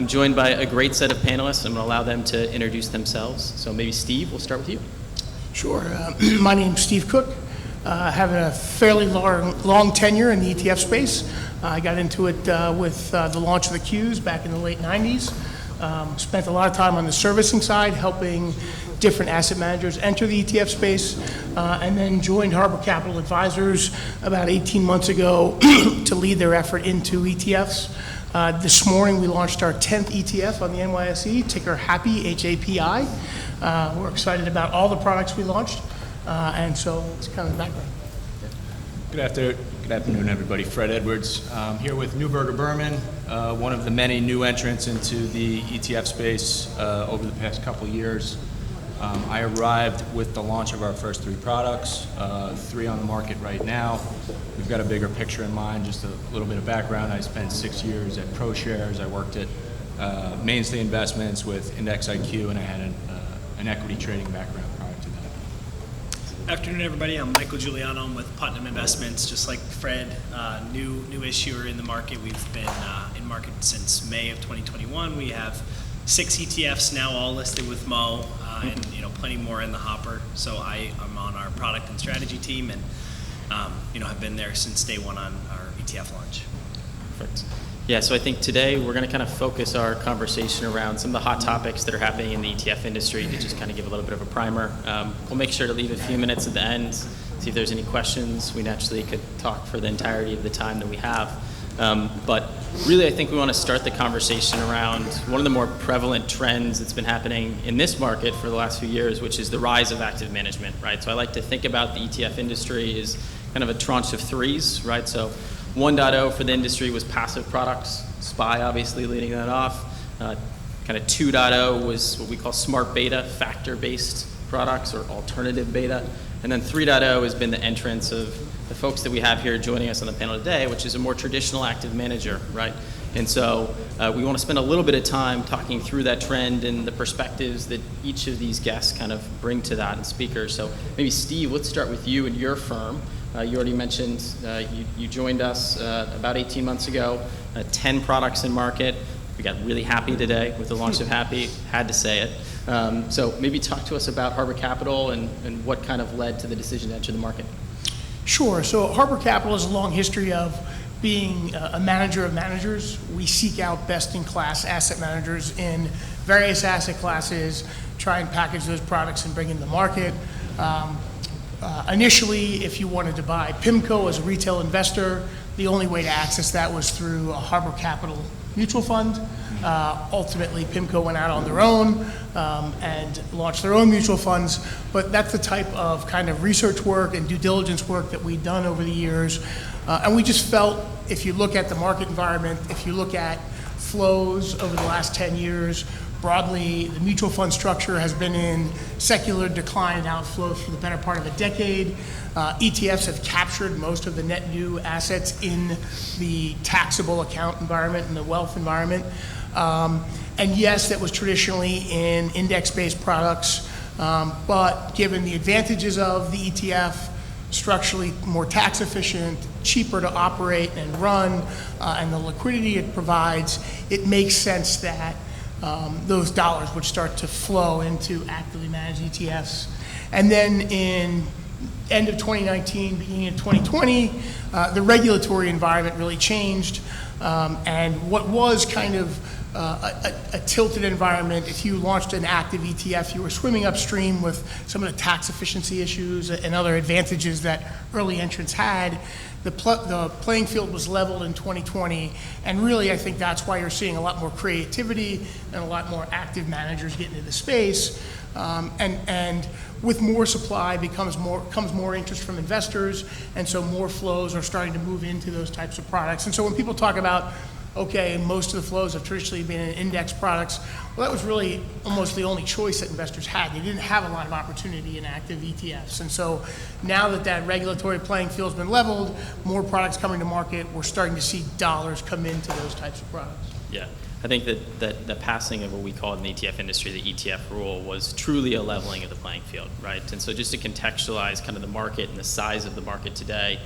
I'm joined by a great set of panelists. I'm going to allow them to introduce themselves. So maybe Steve, we'll start with you. Sure. My name's Steve Cook. I have a fairly long tenure in the ETF space. I got into it with the launch of the Qs back in the late 90s. Spent a lot of time on the servicing side, helping different asset managers enter the ETF space, and then joined Harbor Capital Advisors about 18 months ago to lead their effort into ETFs. This morning we launched our 10th ETF on the NYSE, ticker HAPI, H-A-P-I. We're excited about all the products we launched, and so it's kind of the background. Good afternoon, everybody. Fred Edwards. Here with Neuberger Berman, one of the many new entrants into the ETF space over the past couple of years. I arrived with the launch of our first 3 products, 3 on the market right now. We've got a bigger picture in mind, just a little bit of background. I spent 6 years at ProShares. I worked at Mainstay Investments with Index IQ, and I had an equity trading background prior to that. Afternoon, everybody. I'm Michael Giuliano. I'm with Putnam Investments. Just like Fred, new issuer in the market. We've been in market since May of 2021. We have 6 ETFs now, all listed with Mo, and plenty more in the hopper. So I'm on our product and strategy team, and have been there since day one on our ETF launch. Perfect. Yeah, so I think today we're going to kind of focus our conversation around some of the hot topics that are happening in the ETF industry to just kind of give a little bit of a primer. We'll make sure to leave a few minutes at the end, see if there's any questions. We naturally could talk for the entirety of the time that we have. But really, I think we want to start the conversation around one of the more prevalent trends that's been happening in this market for the last few years, which is the rise of active management, right? So I like to think about the ETF industry as kind of a tranche of 3s, right? So 1.0 for the industry was passive products, SPY obviously leading that off. Kind of 2.0 was what we call smart beta, factor-based products or alternative beta. And then 3.0 has been the entrance of the folks that we have here joining us on the panel today, which is a more traditional active manager, right? And so we want to spend a little bit of time talking through that trend and the perspectives that each of these guests kind of bring to that and speakers. So maybe Steve, let's start with you and your firm. You already mentioned you joined us about 18 months ago, 10 products in market. We got really happy today with the launch of HAPI, had to say it. So maybe talk to us about Harbor Capital and what kind of led to the decision to enter the market. Sure. So Harbor Capital has a long history of being a manager of managers. We seek out best-in-class asset managers in various asset classes, try and package those products and bring in the market. Initially, if you wanted to buy PIMCO as a retail investor, the only way to access that was through a Harbor Capital mutual fund. Ultimately, PIMCO went out on their own and launched their own mutual funds, but that's the type of kind of research work and due diligence work that we've done over the years. And we just felt, if you look at the market environment, if you look at flows over the last 10 years, broadly, the mutual fund structure has been in secular decline and outflows for the better part of a decade. ETFs have captured most of the net new assets in the taxable account environment and the wealth environment. And yes, that was traditionally in index-based products, but given the advantages of the ETF, structurally more tax efficient, cheaper to operate and run, and the liquidity it provides, it makes sense that those dollars would start to flow into actively managed ETFs. And then in end of 2019, beginning of 2020, the regulatory environment really changed. And what was kind of a tilted environment, if you launched an active ETF, you were swimming upstream with some of the tax efficiency issues and other advantages that early entrants had. The playing field was leveled in 2020, and really I think that's why you're seeing a lot more creativity and a lot more active managers get into the space. And with more supply comes more interest from investors, and so more flows are starting to move into those types of products. And so when people talk about, okay, most of the flows have traditionally been in index products, well, that was really almost the only choice that investors had. They didn't have a lot of opportunity in active ETFs. And so now that that regulatory playing field's been leveled, more products coming to market, we're starting to see dollars come into those types of products. Yeah, I think that the passing of what we call in the ETF industry, the ETF rule, was truly a leveling of the playing field, right? And so just to contextualize kind of the market and the size of the market today,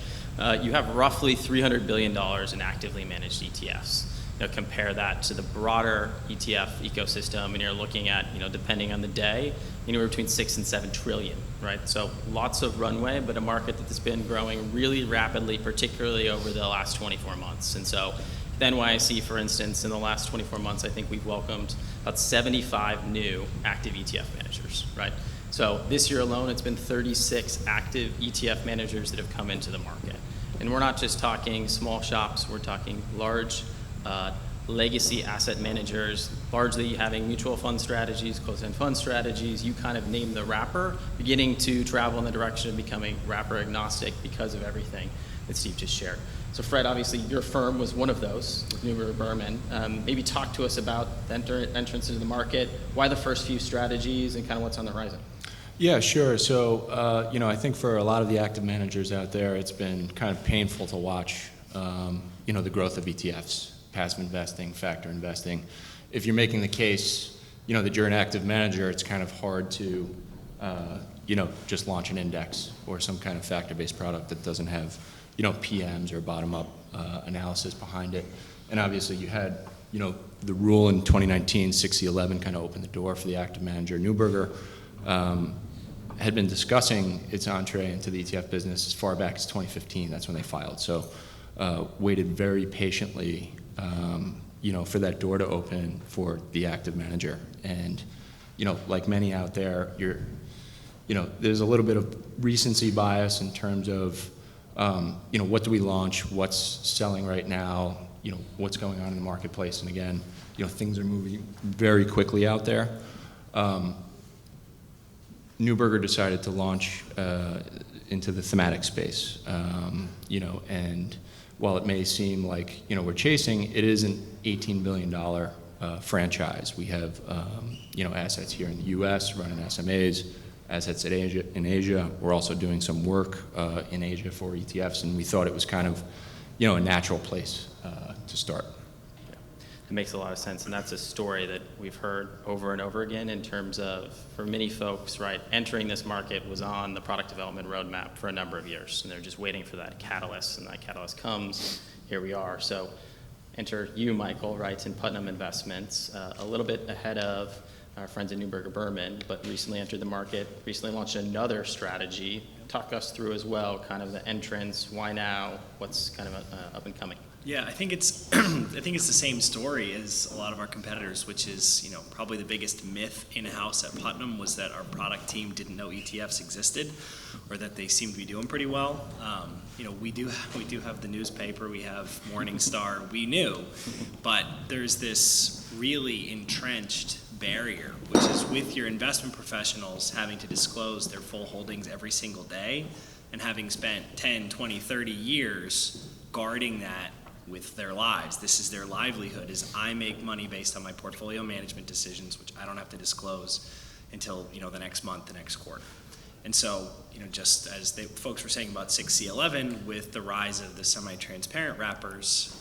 you have roughly $300 billion in actively managed ETFs. compare that to the broader ETF ecosystem, and you're looking at, depending on the day, anywhere between 6 and 7 trillion, right? So lots of runway, but a market that has been growing really rapidly, particularly over the last 24 months. And so the NYSE, for instance, in the last 24 months, I think we've welcomed about 75 new active ETF managers, right? So this year alone, it's been 36 active ETF managers that have come into the market. And we're not just talking small shops, we're talking large legacy asset managers, largely having mutual fund strategies, closed-end fund strategies. You kind of name the wrapper, beginning to travel in the direction of becoming wrapper agnostic because of everything that Steve just shared. So Fred, obviously your firm was one of those with Neuberger Berman. Maybe talk to us about the entrance into the market, why the first few strategies, and kind of what's on the horizon. Yeah, sure. So, I think for a lot of the active managers out there, it's been kind of painful to watch, the growth of ETFs, passive investing, factor investing. If you're making the case, that you're an active manager, it's kind of hard to, just launch an index or some kind of factor-based product that doesn't have, PMs or bottom-up analysis behind it. And obviously you had, the rule in 2019, 6C11 kind of opened the door for the active manager. Neuberger had been discussing its entree into the ETF business as far back as 2015. That's when they filed. So waited very patiently, for that door to open for the active manager. And, like many out there, there's a little bit of recency bias in terms of, what do we launch, what's selling right now, what's going on in the marketplace. And again, things are moving very quickly out there. Neuberger decided to launch into the thematic space, and while it may seem like, we're chasing, it is an $18 billion franchise. We have, assets here in the U.S. running SMAs, assets in Asia. We're also doing some work in Asia for ETFs, and we thought it was kind of, a natural place to start. It makes a lot of sense, and that's a story that we've heard over and over again in terms of, for many folks, right, entering this market was on the product development roadmap for a number of years, and they're just waiting for that catalyst, and that catalyst comes, here we are. So enter you, Michael, right, in Putnam Investments, a little bit ahead of our friends at Neuberger Berman, but recently entered the market, recently launched another strategy. Talk us through as well, kind of the entrance, why now, what's kind of up and coming. Yeah, I think it's the same story as a lot of our competitors, which is probably the biggest myth in-house at Putnam was that our product team didn't know ETFs existed, or that they seemed to be doing pretty well. We do have the newspaper, we have Morningstar, we knew, but there's this really entrenched barrier, which is with your investment professionals having to disclose their full holdings every single day, and having spent 10, 20, 30 years guarding that with their lives. This is their livelihood, is I make money based on my portfolio management decisions, which I don't have to disclose until the next month, the next quarter. And so, just as the folks were saying about 6C11, with the rise of the semi-transparent wrappers,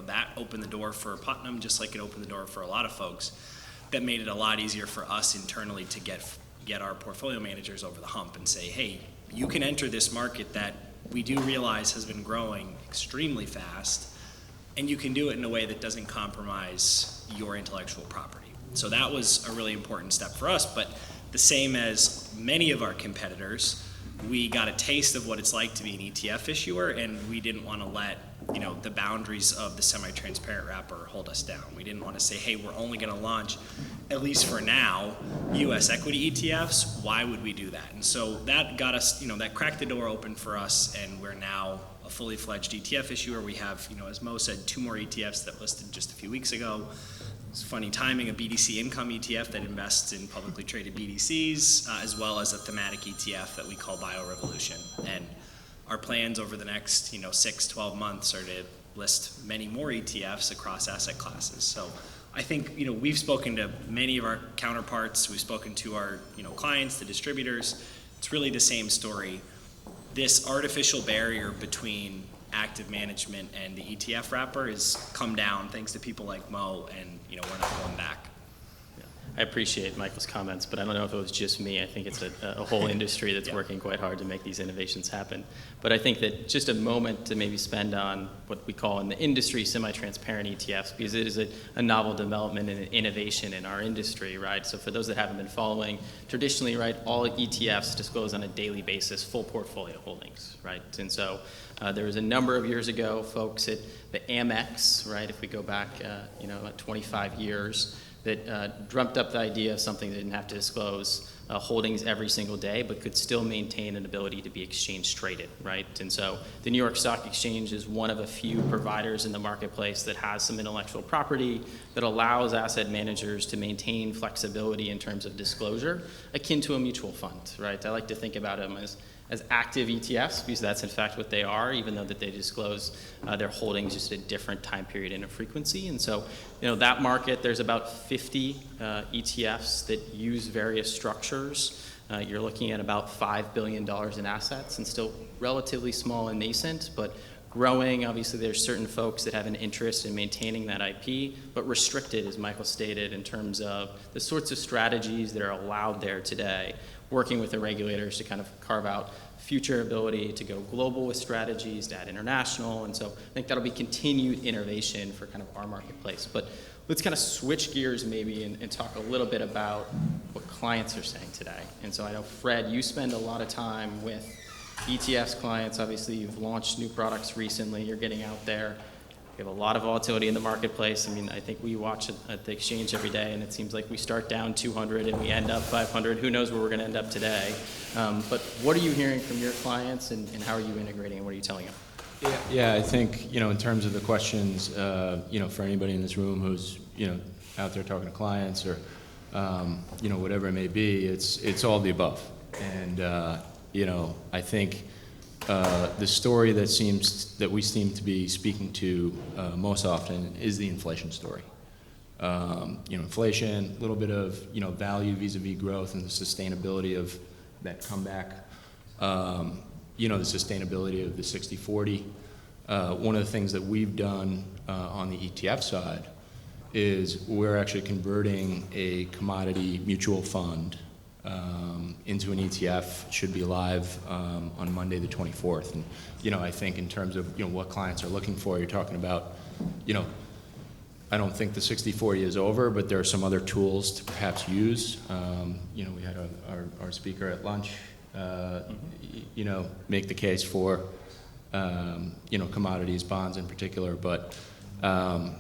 that opened the door for Putnam, just like it opened the door for a lot of folks. That made it a lot easier for us internally to get our portfolio managers over the hump and say, hey, you can enter this market that we do realize has been growing extremely fast, and you can do it in a way that doesn't compromise your intellectual property. So that was a really important step for us, but the same as many of our competitors, we got a taste of what it's like to be an ETF issuer, and we didn't want to let the boundaries of the semi-transparent wrapper hold us down. We didn't want to say, hey, we're only going to launch, at least for now, U.S. equity ETFs. Why would we do that? And so that got us, that cracked the door open for us, and we're now a fully fledged ETF issuer. We have, as Mo said, 2 more ETFs that listed just a few weeks ago. It's funny timing, a BDC income ETF that invests in publicly traded BDCs, as well as a thematic ETF that we call BioRevolution. And our plans over the next, 6, 12 months are to list many more ETFs across asset classes. So I think, we've spoken to many of our counterparts. We've spoken to our, clients, the distributors. It's really the same story. This artificial barrier between active management and the ETF wrapper has come down thanks to people like Mo, and we're not going back. I appreciate Michael's comments, but I don't know if it was just me. I think it's a whole industry that's working quite hard to make these innovations happen. But I think that just a moment to maybe spend on what we call in the industry semi-transparent ETFs, because it is a novel development and an innovation in our industry, right? So for those that haven't been following, traditionally, right, all ETFs disclose on a daily basis full portfolio holdings, right? And so there was a number of years ago, folks at the Amex, right, if we go back, about 25 years, that dreamt up the idea of something that didn't have to disclose holdings every single day, but could still maintain an ability to be exchange traded, right? And so the New York Stock Exchange is one of a few providers in the marketplace that has some intellectual property that allows asset managers to maintain flexibility in terms of disclosure, akin to a mutual fund, right? I like to think about them as active ETFs, because that's in fact what they are, even though that they disclose their holdings just at a different time period and a frequency. And so, that market, there's about 50 ETFs that use various structures. You're looking at about $5 billion in assets, and still relatively small and nascent, but growing. Obviously, there's certain folks that have an interest in maintaining that IP, but restricted, as Michael stated, in terms of the sorts of strategies that are allowed there today, working with the regulators to kind of carve out future ability to go global with strategies, to add international. And so I think that'll be continued innovation for kind of our marketplace. But let's kind of switch gears maybe and talk a little bit about what clients are saying today. And so I know, Fred, you spend a lot of time with ETFs clients. Obviously, you've launched new products recently. You're getting out there. We have a lot of volatility in the marketplace. I mean, I think we watch it at the exchange every day, and it seems like we start down 200 and we end up 500. Who knows where we're going to end up today? But what are you hearing from your clients, and how are you integrating, and what are you telling them? Yeah, I think, in terms of the questions, for anybody in this room who's, out there talking to clients or, whatever it may be, it's all the above. And, I think the story that we seem to be speaking to most often is the inflation story. Inflation, a little bit of, value vis-a-vis growth and the sustainability of that comeback. The sustainability of the 60/40. One of the things that we've done on the ETF side is we're actually converting a commodity mutual fund into an ETF. Should be live on Monday the 24th. And, I think in terms of, what clients are looking for, you're talking about, I don't think the 60/40 is over, but there are some other tools to perhaps use. We had our speaker at lunch, make the case for, commodities, bonds in particular. But, and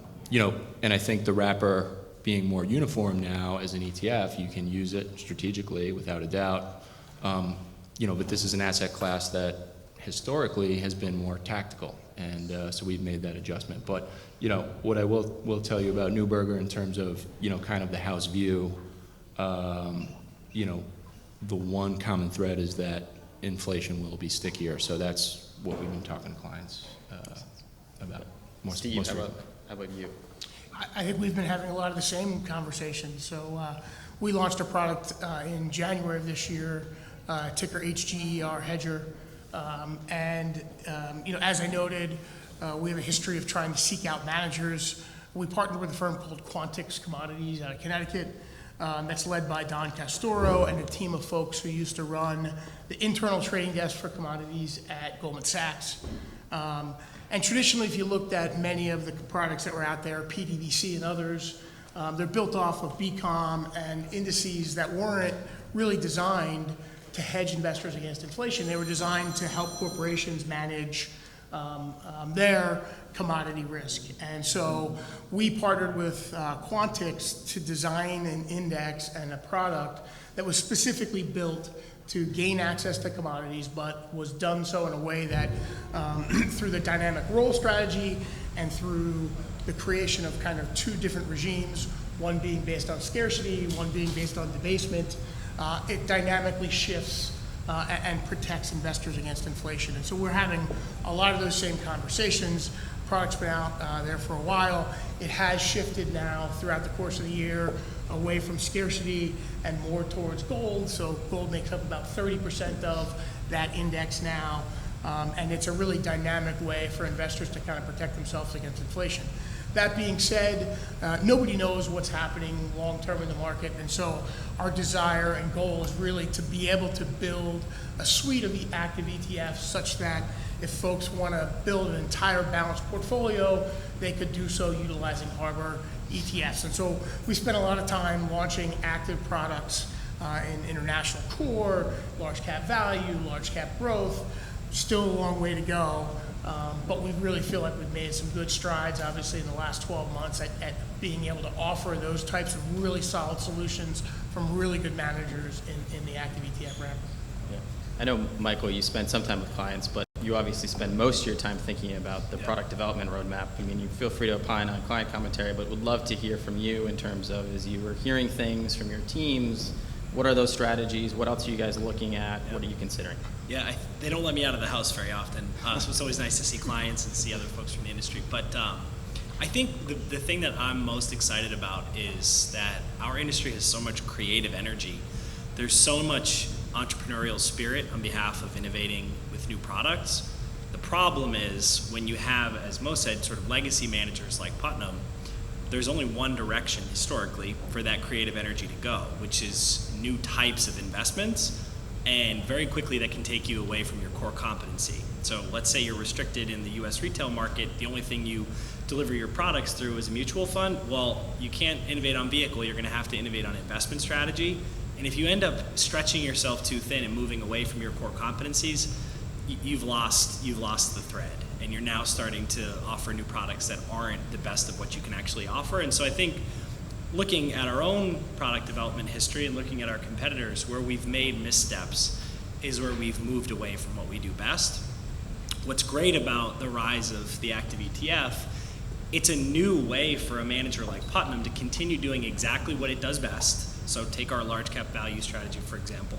I think the wrapper being more uniform now as an ETF, you can use it strategically without a doubt. But this is an asset class that historically has been more tactical. And so we've made that adjustment. But, what I will tell you about Neuberger in terms of, kind of the house view, the one common thread is that inflation will be stickier. So that's what we've been talking to clients about. Steve, how about you? I think we've been having a lot of the same conversations. So we launched a product in January of this year, ticker HGER Hedger. As I noted, we have a history of trying to seek out managers. We partnered with a firm called Quantix Commodities out of Connecticut. That's led by Don Castoro and a team of folks who used to run the internal trading desk for commodities at Goldman Sachs. And traditionally, if you looked at many of the products that were out there, PDVC and others, they're built off of BCOM and indices that weren't really designed to hedge investors against inflation. They were designed to help corporations manage their commodity risk. And so we partnered with Quantix to design an index and a product that was specifically built to gain access to commodities, but was done so in a way that through the dynamic role strategy and through the creation of kind of two different regimes, one being based on scarcity, one being based on debasement, it dynamically shifts and protects investors against inflation. And so we're having a lot of those same conversations. Product's been out there for a while. It has shifted now throughout the course of the year away from scarcity and more towards gold. So gold makes up about 30% of that index now. And it's a really dynamic way for investors to kind of protect themselves against inflation. That being said, nobody knows what's happening long-term in the market, and so our desire and goal is really to be able to build a suite of active ETFs such that if folks want to build an entire balanced portfolio, they could do so utilizing Harbor ETFs. And so we spent a lot of time launching active products in international core, large cap value, large cap growth. Still a long way to go, but we really feel like we've made some good strides, obviously, in the last 12 months at being able to offer those types of really solid solutions from really good managers in the active ETF wrapper. Yeah. I know, Michael, you spend some time with clients, but you obviously spend most of your time thinking about the product development roadmap. I mean, you feel free to opine on client commentary, but would love to hear from you in terms of, as you were hearing things from your teams, what are those strategies? What else are you guys looking at? What are you considering? Yeah, they don't let me out of the house very often, so it's always nice to see clients and see other folks from the industry. But I think the thing that I'm most excited about is that our industry has so much creative energy. There's so much entrepreneurial spirit on behalf of innovating with new products. The problem is when you have, as Mo said, sort of legacy managers like Putnam, there's only one direction historically for that creative energy to go, which is new types of investments, and very quickly that can take you away from your core competency. So let's say you're restricted in the US retail market, the only thing you deliver your products through is a mutual fund. Well, you can't innovate on vehicle, you're gonna have to innovate on investment strategy. And if you end up stretching yourself too thin and moving away from your core competencies, you've lost the thread, and you're now starting to offer new products that aren't the best of what you can actually offer. And so I think looking at our own product development history and looking at our competitors, where we've made missteps is where we've moved away from what we do best. What's great about the rise of the active ETF, it's a new way for a manager like Putnam to continue doing exactly what it does best. So take our large cap value strategy, for example.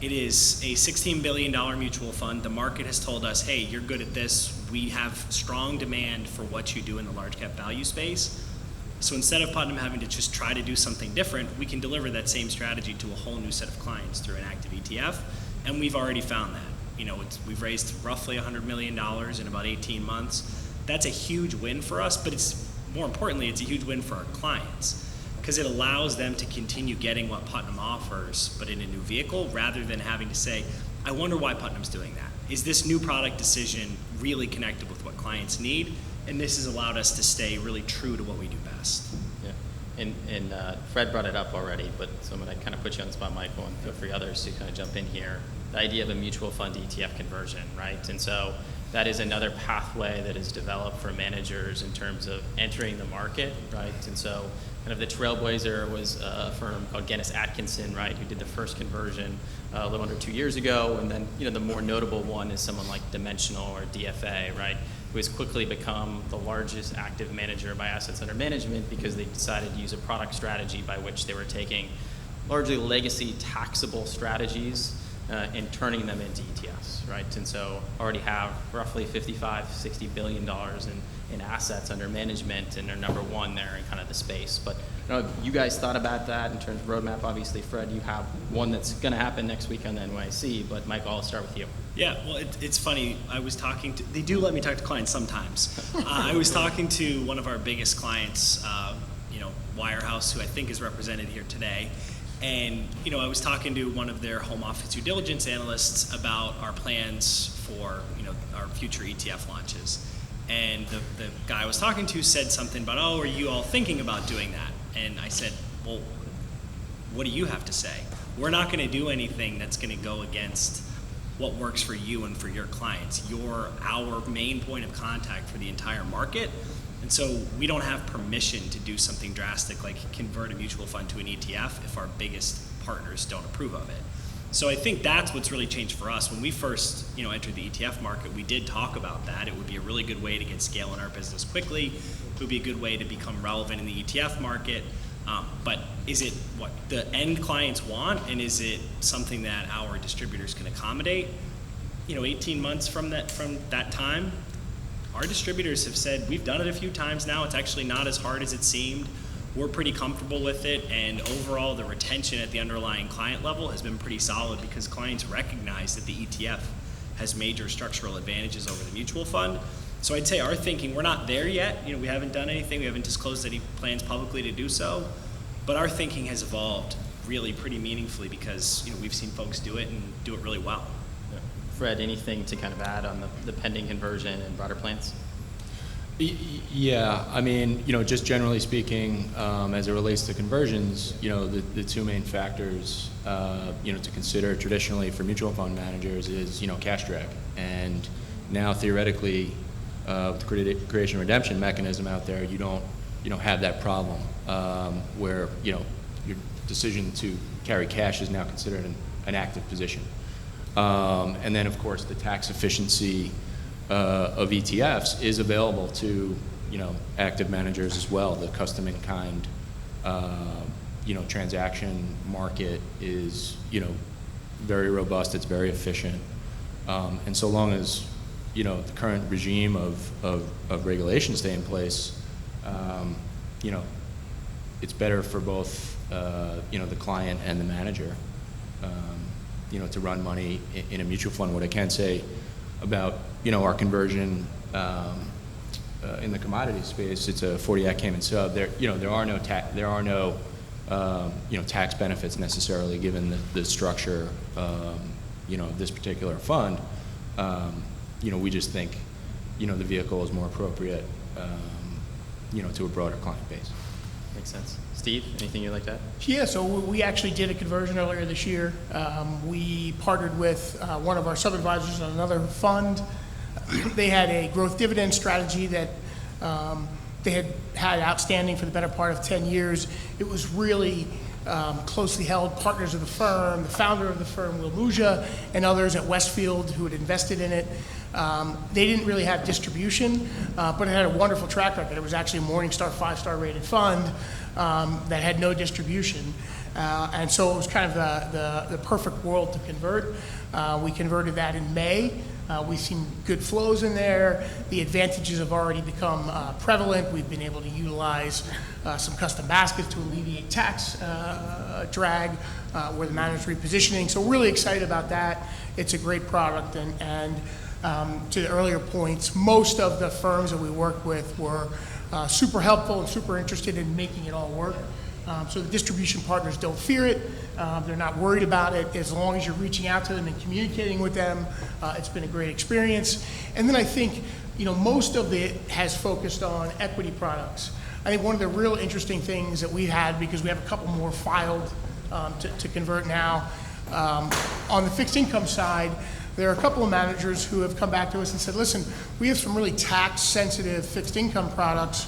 It is a $16 billion mutual fund. The market has told us, hey, you're good at this. We have strong demand for what you do in the large cap value space. So instead of Putnam having to just try to do something different, we can deliver that same strategy to a whole new set of clients through an active ETF, and we've already found that. You know, we've raised roughly $100 million in about 18 months. That's a huge win for us, but it's more importantly, it's a huge win for our clients, because it allows them to continue getting what Putnam offers, but in a new vehicle, rather than having to say, I wonder why Putnam's doing that. Is this new product decision really connected with what clients need? And this has allowed us to stay really true to what we do best. Yeah, and Fred brought it up already, but so I'm going to kind of put you on the spot, Michael, and feel free others to kind of jump in here. The idea of a mutual fund ETF conversion, right? And so that is another pathway that is developed for managers in terms of entering the market, right? And so kind of the trailblazer was a firm called Guinness Atkinson, right, who did the first conversion a little under 2 years ago. And then, you know, the more notable one is someone like Dimensional or DFA, right, who has quickly become the largest active manager by assets under management because they decided to use a product strategy by which they were taking largely legacy taxable strategies and turning them into ETFs, right? And so already have roughly $55–60 billion in assets under management, and are number one there in kind of the space. But you guys thought about that in terms of roadmap. Obviously, Fred, you have one that's going to happen next week on the NYC, but Michael, I'll start with you. Yeah, well, it's funny. I was talking to, they do let me talk to clients sometimes. I was talking to one of our biggest clients, Wirehouse, who I think is represented here today. And, I was talking to one of their home office due diligence analysts about our plans for, our future ETF launches. And the guy I was talking to said something about, oh, are you all thinking about doing that? And I said, well, what do you have to say? We're not going to do anything that's going to go against what works for you and for your clients. You're our main point of contact for the entire market. And so we don't have permission to do something drastic like convert a mutual fund to an ETF if our biggest partners don't approve of it. So I think that's what's really changed for us. When we first, entered the ETF market, we did talk about that. It would be a really good way to get scale in our business quickly. It would be a good way to become relevant in the ETF market. But is it what the end clients want, and is it something that our distributors can accommodate? 18 months from that time, our distributors have said, we've done it a few times now. It's actually not as hard as it seemed. We're pretty comfortable with it, and overall the retention at the underlying client level has been pretty solid because clients recognize that the ETF has major structural advantages over the mutual fund. So I'd say our thinking, we're not there yet. We haven't done anything. We haven't disclosed any plans publicly to do so. But our thinking has evolved really pretty meaningfully because we've seen folks do it and do it really well. Fred, anything to kind of add on the pending conversion and broader plans? Yeah, I mean, just generally speaking, as it relates to conversions, the two main factors, to consider traditionally for mutual fund managers is, cash drag. And now theoretically, with the creation redemption mechanism out there, you don't have that problem where, your decision to carry cash is now considered an active position. And then, of course, the tax efficiency of ETFs is available to, active managers as well. The custom in kind, transaction market is, very robust. It's very efficient. And so long as, the current regime of regulation stay in place, it's better for both, the client and the manager, to run money in a mutual fund. What I can say about our conversion in the commodity space, it's a 40 Act Cayman sub. There are no tax benefits necessarily given the structure of this particular fund. We just think the vehicle is more appropriate to a broader client base. Makes sense. Steve, anything you'd like to add? Yeah, so we actually did a conversion earlier this year. We partnered with one of our sub-advisors on another fund. They had a growth dividend strategy that they had outstanding for the better part of 10 years. It was really closely held partners of the firm, the founder of the firm, Will Muja, and others at Westfield who had invested in it. They didn't really have distribution, but it had a wonderful track record. It was actually a Morningstar 5-star rated fund that had no distribution. And so it was kind of the perfect world to convert. We converted that in May. We've seen good flows in there. The advantages have already become prevalent. We've been able to utilize some custom baskets to alleviate tax drag where the manager's repositioning. So we're really excited about that. It's a great product. And to the earlier points, most of the firms that we work with were super helpful and super interested in making it all work. So the distribution partners don't fear it. They're not worried about it. As long as you're reaching out to them and communicating with them, it's been a great experience. And then I think, most of it has focused on equity products. I think one of the real interesting things that we've had, because we have a couple more filed to convert now, on the fixed income side, there are a couple of managers who have come back to us and said, listen, we have some really tax-sensitive fixed income products.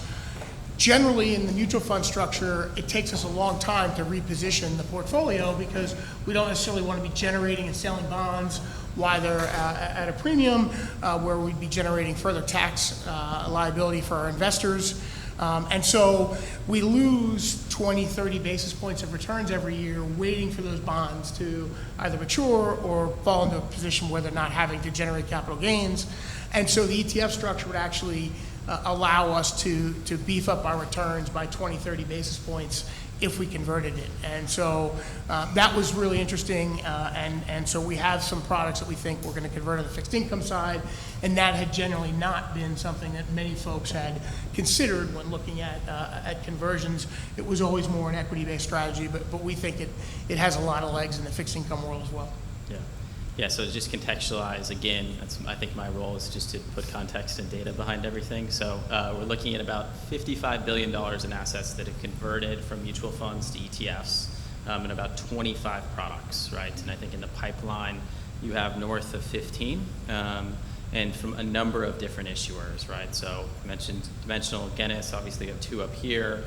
Generally, in the mutual fund structure, it takes us a long time to reposition the portfolio because we don't necessarily want to be generating and selling bonds while they're at a premium, where we'd be generating further tax liability for our investors. And so we lose 20, 30 basis points of returns every year waiting for those bonds to either mature or fall into a position where they're not having to generate capital gains. And so the ETF structure would actually allow us to beef up our returns by 20, 30 basis points if we converted it. And so that was really interesting. And so we have some products that we think we're going to convert on the fixed income side. And that had generally not been something that many folks had considered when looking at conversions. It was always more an equity-based strategy, but we think it has a lot of legs in the fixed income world as well. Yeah, so to just contextualize, again, I think my role is just to put context and data behind everything. So we're looking at about $55 billion in assets that have converted from mutual funds to ETFs, and about 25 products, right? And I think in the pipeline, you have north of 15, and from a number of different issuers, right? So I mentioned Dimensional, Guinness, obviously we have two up here.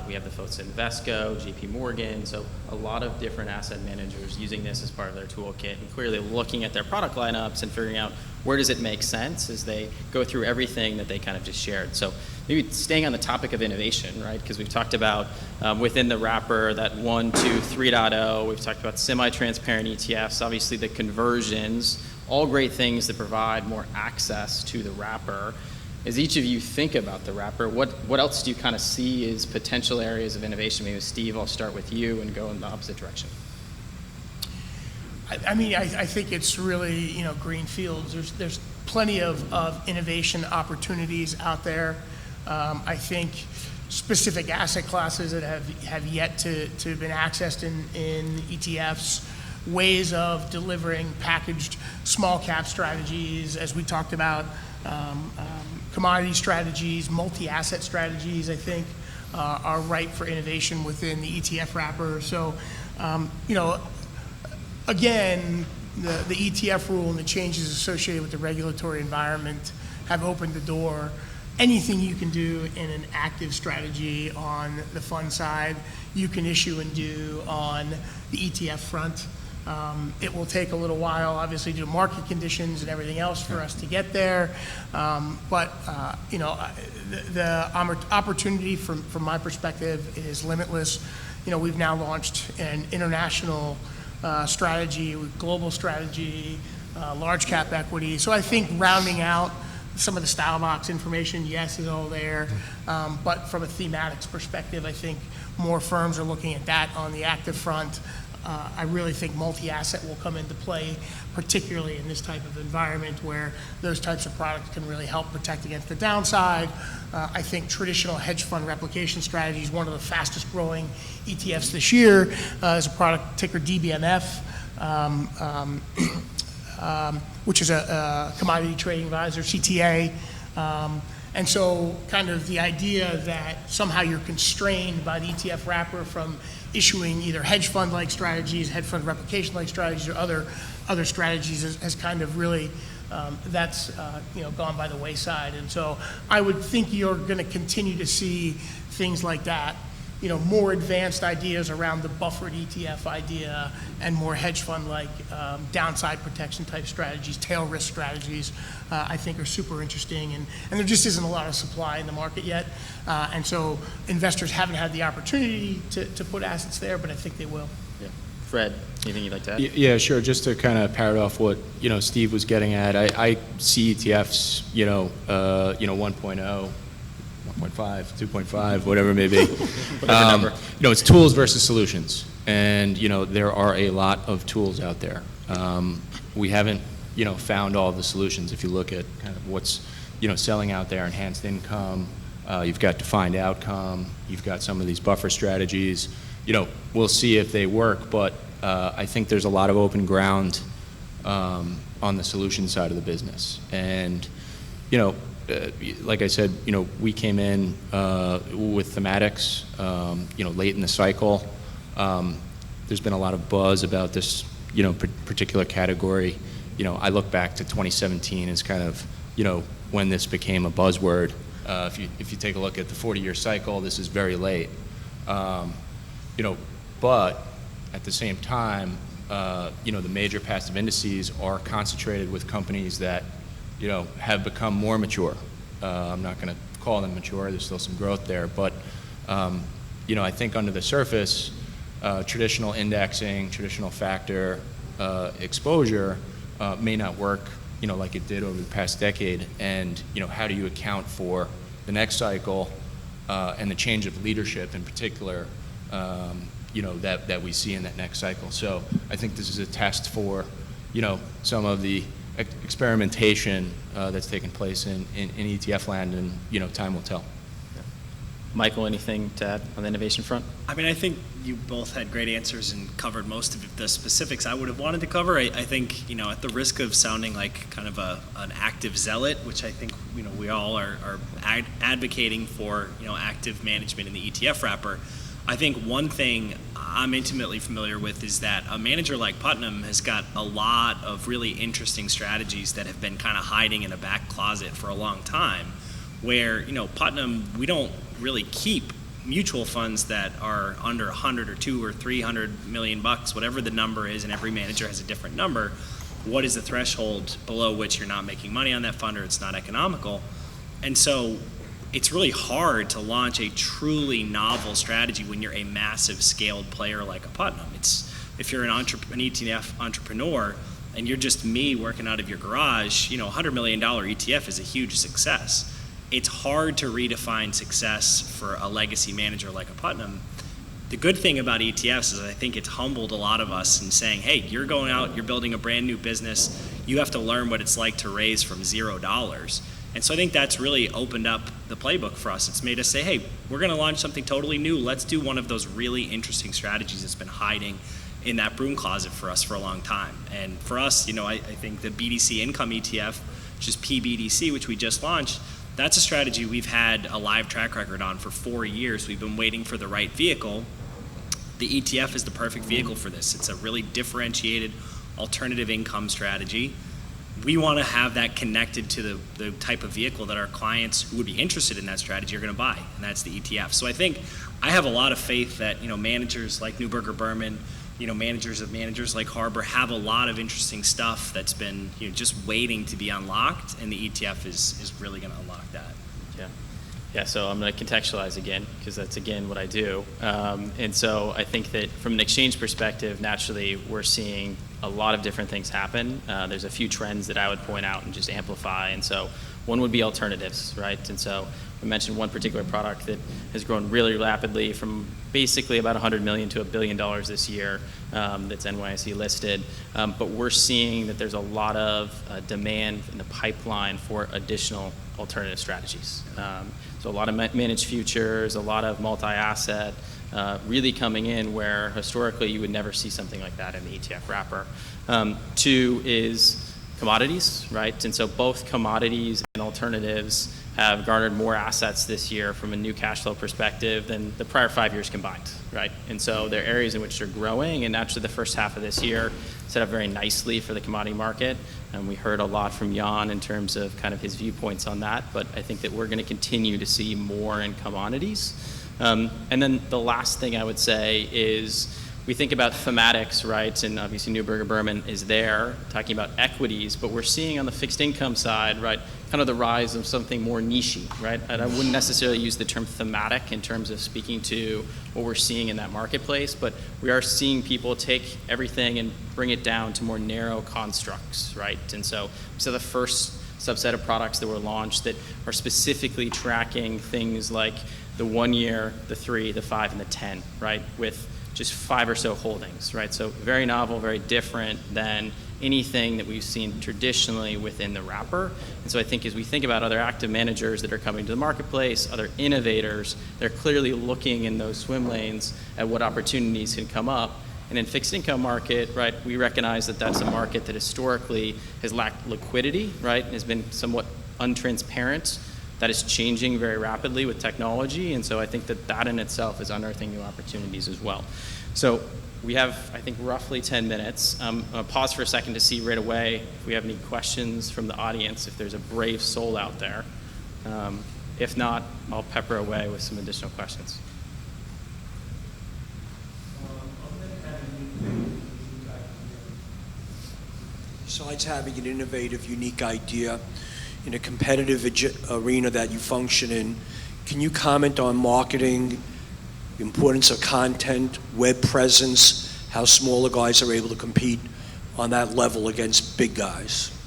We have the folks at Invesco, JP Morgan, so a lot of different asset managers using this as part of their toolkit and clearly looking at their product lineups and figuring out where does it make sense as they go through everything that they kind of just shared. So maybe staying on the topic of innovation, right? Because we've talked about within the wrapper that 1, 2, 3.0, we've talked about semi-transparent ETFs, obviously the conversions, all great things that provide more access to the wrapper. As each of you think about the wrapper, what else do you kind of see as potential areas of innovation? Maybe Steve, I'll start with you and go in the opposite direction. I think it's really, green fields. There's plenty of innovation opportunities out there. I think specific asset classes that have yet to been accessed in ETFs, ways of delivering packaged small cap strategies, as we talked about, commodity strategies, multi-asset strategies, I think, are ripe for innovation within the ETF wrapper. So, again, the ETF rule and the changes associated with the regulatory environment have opened the door. Anything you can do in an active strategy on the fund side, you can issue and do on the ETF front. It will take a little while, obviously, due to market conditions and everything else for us to get there. But the opportunity from my perspective is limitless. We've now launched an international strategy, global strategy, large cap equity. So I think rounding out some of the style box information, yes, is all there. But from a thematics perspective, I think more firms are looking at that on the active front. I really think multi-asset will come into play, particularly in this type of environment where those types of products can really help protect against the downside. I think traditional hedge fund replication strategy is one of the fastest growing ETFs this year, is a product ticker DBMF, which is a commodity trading advisor, CTA. And so kind of the idea that somehow you're constrained by the ETF wrapper from issuing either hedge fund-like strategies, hedge fund replication-like strategies, or other strategies has kind of really, that's gone by the wayside. And so I would think you're going to continue to see things like that, more advanced ideas around the buffered ETF idea and more hedge fund-like downside protection type strategies, tail risk strategies, I think are super interesting. And there just isn't a lot of supply in the market yet. And so investors haven't had the opportunity to put assets there, but I think they will. Yeah. Fred, anything you'd like to add? Yeah, sure. Just to kind of parrot off what Steve was getting at, I see ETFs, 1.0. 1.5, 2.5, whatever it may be. It's tools versus solutions. And, there are a lot of tools out there. We haven't, found all of the solutions. If you look at kind of what's, selling out there, enhanced income, you've got defined outcome, you've got some of these buffer strategies. We'll see if they work, but I think there's a lot of open ground on the solution side of the business. And, like I said, we came in with thematics, late in the cycle. There's been a lot of buzz about this, particular category. I look back to 2017 as kind of, when this became a buzzword. If you take a look at the 40-year cycle, this is very late. But at the same time, the major passive indices are concentrated with companies that have become more mature. I'm not going to call them mature. There's still some growth there. But, I think under the surface, traditional indexing, traditional factor exposure may not work, like it did over the past decade. And, how do you account for the next cycle and the change of leadership in particular, that we see in that next cycle. So I think this is a test for, some of the experimentation that's taken place in ETF land, and time will tell. Michael, anything to add on the innovation front? I mean, I think you both had great answers and covered most of the specifics I would have wanted to cover. I think, at the risk of sounding like kind of an active zealot, which I think, we all are advocating for, active management in the ETF wrapper, I think one thing I'm intimately familiar with is that a manager like Putnam has got a lot of really interesting strategies that have been kind of hiding in a back closet for a long time, where, Putnam, we don't really keep mutual funds that are under 100 or 2 or 300 million bucks, whatever the number is, and every manager has a different number. What is the threshold below which you're not making money on that fund or it's not economical? And so it's really hard to launch a truly novel strategy when you're a massive scaled player like a Putnam. If you're an ETF entrepreneur and you're just me working out of your garage, $100 million ETF is a huge success. It's hard to redefine success for a legacy manager like a Putnam. The good thing about ETFs is I think it's humbled a lot of us in saying, hey, you're going out, you're building a brand new business, you have to learn what it's like to raise from $0. And so I think that's really opened up the playbook for us. It's made us say, hey, we're going to launch something totally new. Let's do one of those really interesting strategies that's been hiding in that broom closet for us for a long time. And for us, I think the BDC income ETF, which is PBDC, which we just launched, that's a strategy we've had a live track record on for 4 years. We've been waiting for the right vehicle. The ETF is the perfect vehicle for this. It's a really differentiated alternative income strategy. We want to have that connected to the type of vehicle that our clients who would be interested in that strategy are going to buy, and that's the ETF. So I think I have a lot of faith that managers like Neuberger Berman, managers of managers like Harbor have a lot of interesting stuff that's been just waiting to be unlocked, and the ETF is really going to unlock that. Yeah, so I'm going to contextualize again, because that's, again, what I do. And so I think that from an exchange perspective, naturally, we're seeing a lot of different things happen. There's a few trends that I would point out and just amplify. And so one would be alternatives, right? And so we mentioned one particular product that has grown really rapidly from basically about $100 million to $1 billion this year, that's NYSE listed. But we're seeing that there's a lot of demand in the pipeline for additional alternative strategies. So a lot of managed futures, a lot of multi-asset, really coming in where historically you would never see something like that in the ETF wrapper. Two is commodities, right? And so both commodities and alternatives have garnered more assets this year from a new cash flow perspective than the prior 5 years combined, right? And so there are areas in which they're growing, and actually the first half of this year set up very nicely for the commodity market. And we heard a lot from Jan in terms of kind of his viewpoints on that, but I think that we're going to continue to see more in commodities. And then the last thing I would say is we think about thematics, right? And obviously Neuberger Berman is there talking about equities, but we're seeing on the fixed income side, right, kind of the rise of something more niche-y, right? And I wouldn't necessarily use the term thematic in terms of speaking to what we're seeing in that marketplace, but we are seeing people take everything and bring it down to more narrow constructs, right? And so the first subset of products that were launched that are specifically tracking things like the 1 year, the 3, the 5, and the 10, right? With just 5 or so holdings, right? So very novel, very different than anything that we've seen traditionally within the wrapper. And so I think as we think about other active managers that are coming to the marketplace, other innovators, they're clearly looking in those swim lanes at what opportunities can come up. And in fixed income market, right, we recognize that that's a market that historically has lacked liquidity, right, and has been somewhat untransparent. That is changing very rapidly with technology, and so I think that in itself is unearthing new opportunities as well. So we have, I think, roughly 10 minutes. I'm going to pause for a second to see right away if we have any questions from the audience, if there's a brave soul out there. If not, I'll pepper away with some additional questions. Besides having an innovative, unique idea, in a competitive arena that you function in, can you comment on marketing, the importance of content, web presence, how smaller guys are able to compete on that level against big guys?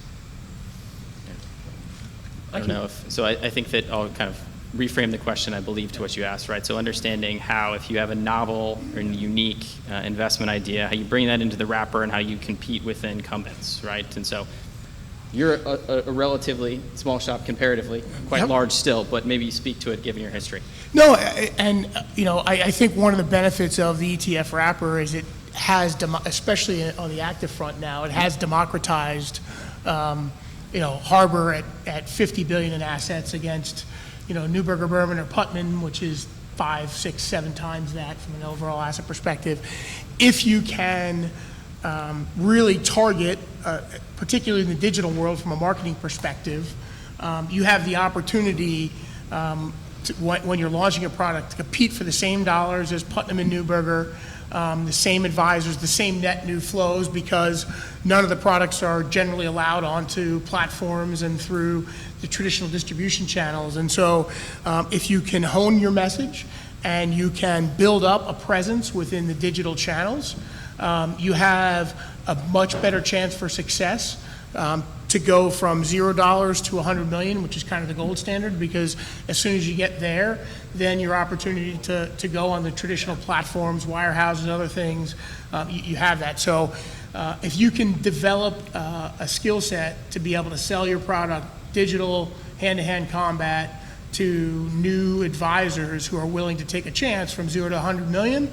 I don't know if, so I think that I'll kind of reframe the question, I believe, to what you asked, right? So understanding how if you have a novel or unique investment idea, how you bring that into the wrapper and how you compete with incumbents, right? And so you're a relatively small shop comparatively, quite large still, but maybe speak to it given your history. No, and I think one of the benefits of the ETF wrapper is it has, especially on the active front now, it has democratized, Harbor at 50 billion in assets against, Neuberger Berman or Putnam, which is 5, 6, 7 times that from an overall asset perspective. If you can really target, particularly in the digital world from a marketing perspective, you have the opportunity when you're launching a product to compete for the same dollars as Putnam and Neuberger, the same advisors, the same net new flows, because none of the products are generally allowed onto platforms and through the traditional distribution channels. And so if you can hone your message and you can build up a presence within the digital channels, you have a much better chance for success. to go from $0 to 100 million, which is kind of the gold standard, because as soon as you get there, then your opportunity to go on the traditional platforms, wirehouses, other things, you have that. So if you can develop a skill set to be able to sell your product, digital, hand-to-hand combat, to new advisors who are willing to take a chance from 0 to 100 million,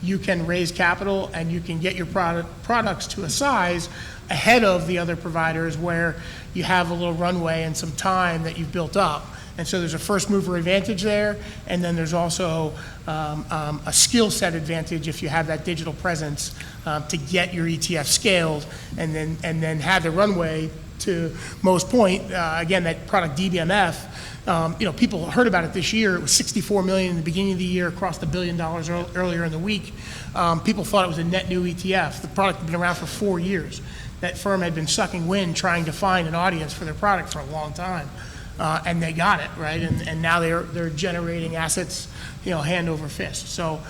you can raise capital and you can get your products to a size ahead of the other providers where you have a little runway and some time that you've built up. And so there's a first mover advantage there, and then there's also a skill set advantage if you have that digital presence to get your ETF scaled and then have the runway to Mo's point. Again, that product DBMF, people heard about it this year. It was $64 million in the beginning of the year, crossed $1 billion earlier in the week. People thought it was a net new ETF. The product had been around for 4 years. That firm had been sucking wind trying to find an audience for their product for a long time. And they got it, right? And now they're generating assets, hand over fist. So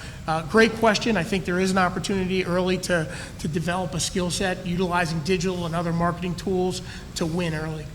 great question. I think there is an opportunity early to develop a skill set utilizing digital and other marketing tools to win early.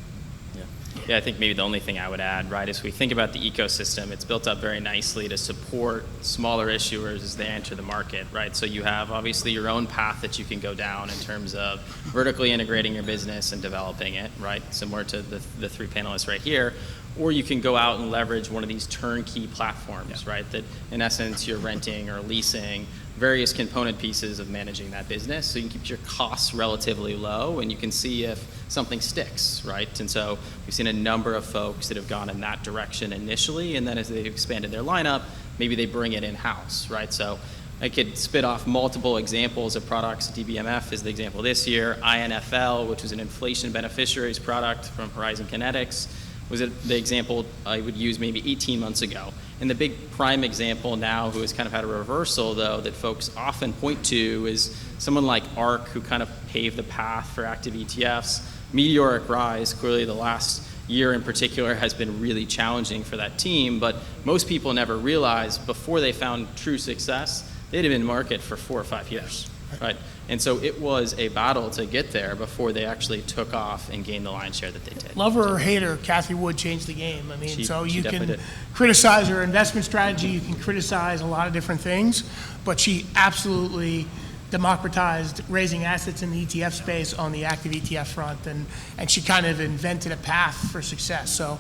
Yeah, I think maybe the only thing I would add, right, is we think about the ecosystem, it's built up very nicely to support smaller issuers as they enter the market, right? So you have obviously your own path that you can go down in terms of vertically integrating your business and developing it, right? Similar to the three panelists right here. Or you can go out and leverage one of these turnkey platforms, right? That in essence you're renting or leasing various component pieces of managing that business, so you can keep your costs relatively low and you can see if something sticks, right? And so we've seen a number of folks that have gone in that direction initially, and then as they've expanded their lineup, maybe they bring it in-house, right? So I could spit off multiple examples of products. DBMF is the example this year. INFL, which is an inflation beneficiaries product from Horizon Kinetics, was the example I would use maybe 18 months ago. And the big prime example now who has kind of had a reversal, though, that folks often point to is someone like ARK, who kind of paved the path for active ETFs. Meteoric rise, clearly the last year in particular has been really challenging for that team, but most people never realized before they found true success, they'd have been in market for 4 or 5 years, right? And so it was a battle to get there before they actually took off and gained the lion's share that they did. Love her or hate her, Kathy Wood changed the game. I mean, She you definitely can did. criticize her investment strategy, you can criticize a lot of different things, but she absolutely democratized raising assets in the ETF space on the active ETF front, and she kind of invented a path for success. So,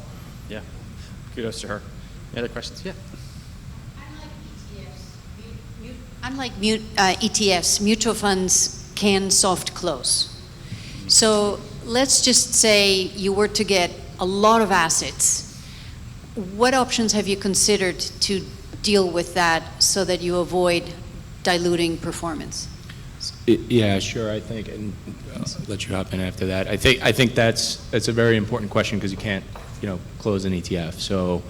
Yeah, kudos to her. Any other questions? Yeah. Unlike ETFs, mutual funds can soft close. So let's just say you were to get a lot of assets. What options have you considered to deal with that so that you avoid diluting performance? Yeah, sure. I think, and I'll let you hop in after that. I think that's a very important question because you can't, close an ETF. So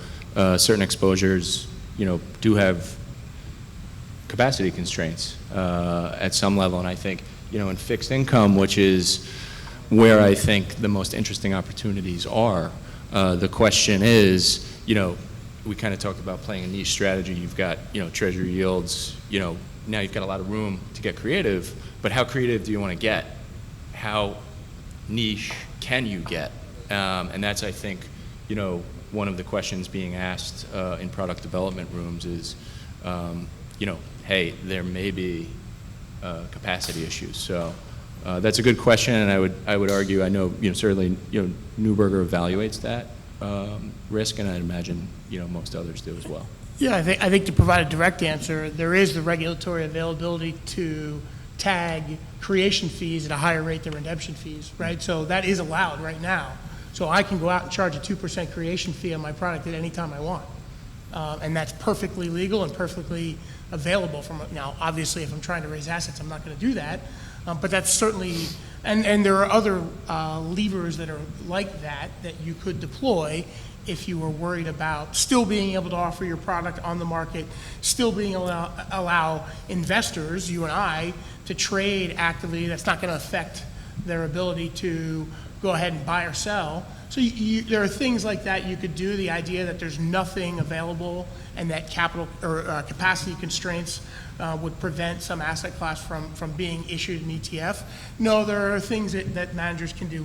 certain exposures, do have capacity constraints at some level, and I think, in fixed income, which is where I think the most interesting opportunities are. The question is, we kind of talked about playing a niche strategy. You've got, treasury yields, now you've got a lot of room to get creative, but how creative do you want to get? How niche can you get? And that's, I think, one of the questions being asked in product development rooms is, hey, there may be capacity issues. So that's a good question, and I would argue, I know, certainly, Neuberger evaluates that risk, and I'd imagine, most others do as well. yeah, I think to provide a direct answer, there is the regulatory availability to tag creation fees at a higher rate than redemption fees, right? So that is allowed right now. So I can go out and charge a 2% creation fee on my product at any time I want. And that's perfectly legal and perfectly available now, obviously, if I'm trying to raise assets, I'm not going to do that. But that's certainly, and there are other levers that are like that you could deploy if you were worried about still being able to offer your product on the market, still being able to allow investors, you and I, to trade actively. That's not going to affect their ability to go ahead and buy or sell. So there are things like that you could do. The idea that there's nothing available and that capital or capacity constraints would prevent some asset class from being issued an ETF. No, there are things that managers can do.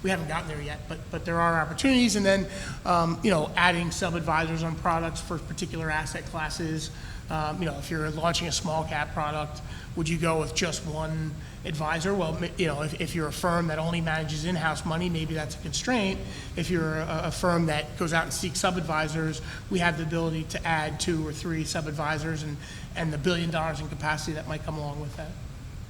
We haven't gotten there yet, but there are opportunities. And then, adding sub-advisors on products for particular asset classes. If you're launching a small cap product, would you go with just one advisor? Well, if you're a firm that only manages in-house money, maybe that's a constraint. If you're a firm that goes out and seeks sub-advisors, we have the ability to add 2 or 3 sub-advisors and the $1 billion in capacity that might come along with that.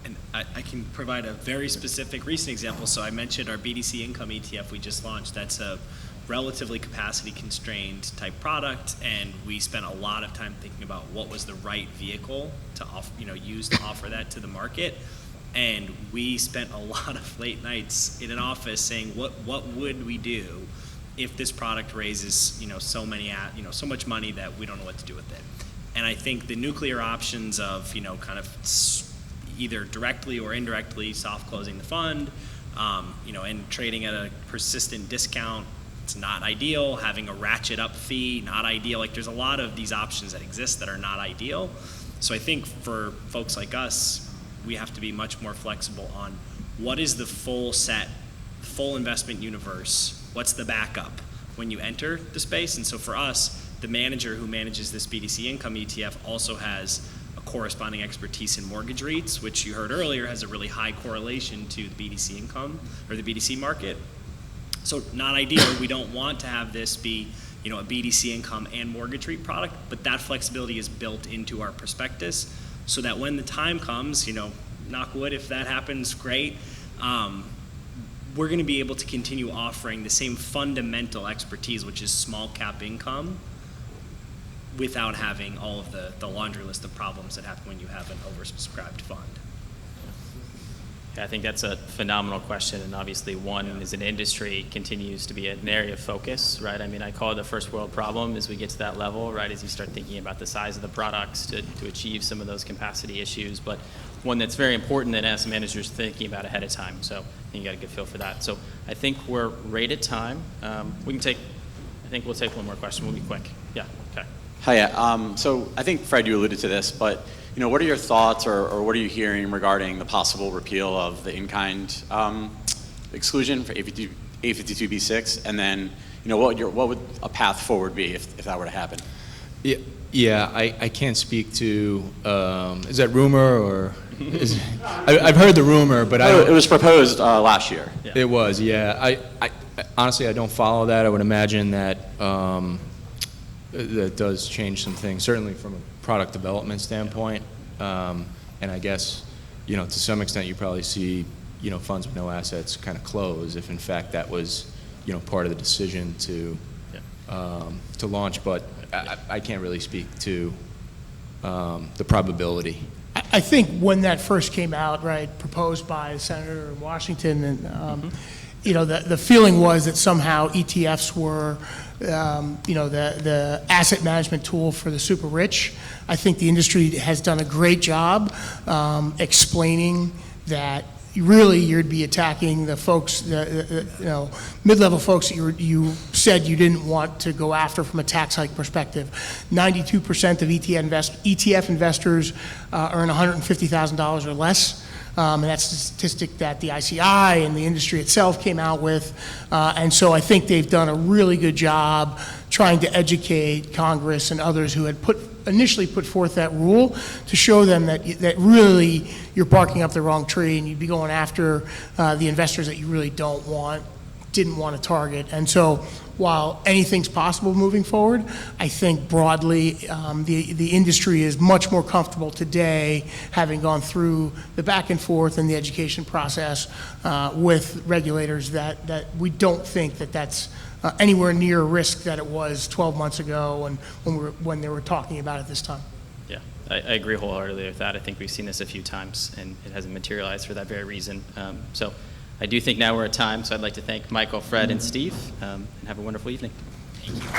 And I can provide a very specific recent example. So I mentioned our BDC income ETF we just launched. That's a relatively capacity constrained type product, and we spent a lot of time thinking about what was the right vehicle to use to offer that to the market. And we spent a lot of late nights in an office saying, what would we do if this product raises so much money that we don't know what to do with it. And I think the nuclear options of kind of either directly or indirectly soft closing the fund, and trading at a persistent discount, it's not ideal. Having a ratchet up fee, not ideal. Like, there's a lot of these options that exist that are not ideal. So I think for folks like us, we have to be much more flexible on what is the full investment universe, what's the backup when you enter the space. And so for us, the manager who manages this BDC income ETF also has a corresponding expertise in mortgage REITs, which you heard earlier has a really high correlation to the BDC income or the BDC market. So not ideal. We don't want to have this be, a BDC income and mortgage REIT product, but that flexibility is built into our prospectus so that when the time comes, knock wood, if that happens, great, we're going to be able to continue offering the same fundamental expertise, which is small cap income, without having all of the laundry list of problems that happen when you have an oversubscribed fund. Yeah, I think that's a phenomenal question, and obviously one as an industry continues to be an area of focus, right? I mean, I call it the first world problem as we get to that level, right? As you start thinking about the size of the products to achieve some of those capacity issues, but one that's very important that asset managers are thinking about ahead of time. So I think you got a good feel for that. So I think we're right at time. We'll take one more question. We'll be quick. Yeah, okay. Hi, yeah. So I think, Fred, you alluded to this, but what are your thoughts or what are you hearing regarding the possible repeal of the in-kind exclusion for 852b6? And then, what would a path forward be if that were to happen? Yeah, I can't speak to, is that rumor or? I've heard the rumor, but it was proposed last year. Yeah. It was, yeah. I honestly, I don't follow that. I would imagine that that does change some things, certainly from a product development standpoint. And I guess, to some extent, you probably see, funds with no assets kind of close if, in fact, that was, part of the decision to launch. But I can't really speak to the probability. I think when that first came out, right, proposed by a senator in Washington, and the feeling was that somehow ETFs were, the asset management tool for the super rich. I think the industry has done a great job explaining that really you'd be attacking the folks, mid-level folks that you said you didn't want to go after from a tax hike perspective. 92% of ETF investors earn $150,000 or less. And that's a statistic that the ICI and the industry itself came out with. And so I think they've done a really good job trying to educate Congress and others who had initially put forth that rule to show them that really you're barking up the wrong tree and you'd be going after the investors that you really didn't want to target. And so while anything's possible moving forward, I think broadly the industry is much more comfortable today, having gone through the back and forth and the education process with regulators, that we don't think that that's anywhere near a risk that it was 12 months ago and when they were talking about it this time. Yeah, I agree wholeheartedly with that. I think we've seen this a few times and it hasn't materialized for that very reason. So I do think now we're at time, so I'd like to thank Michael, Fred, and Steve, and have a wonderful evening. Thank you.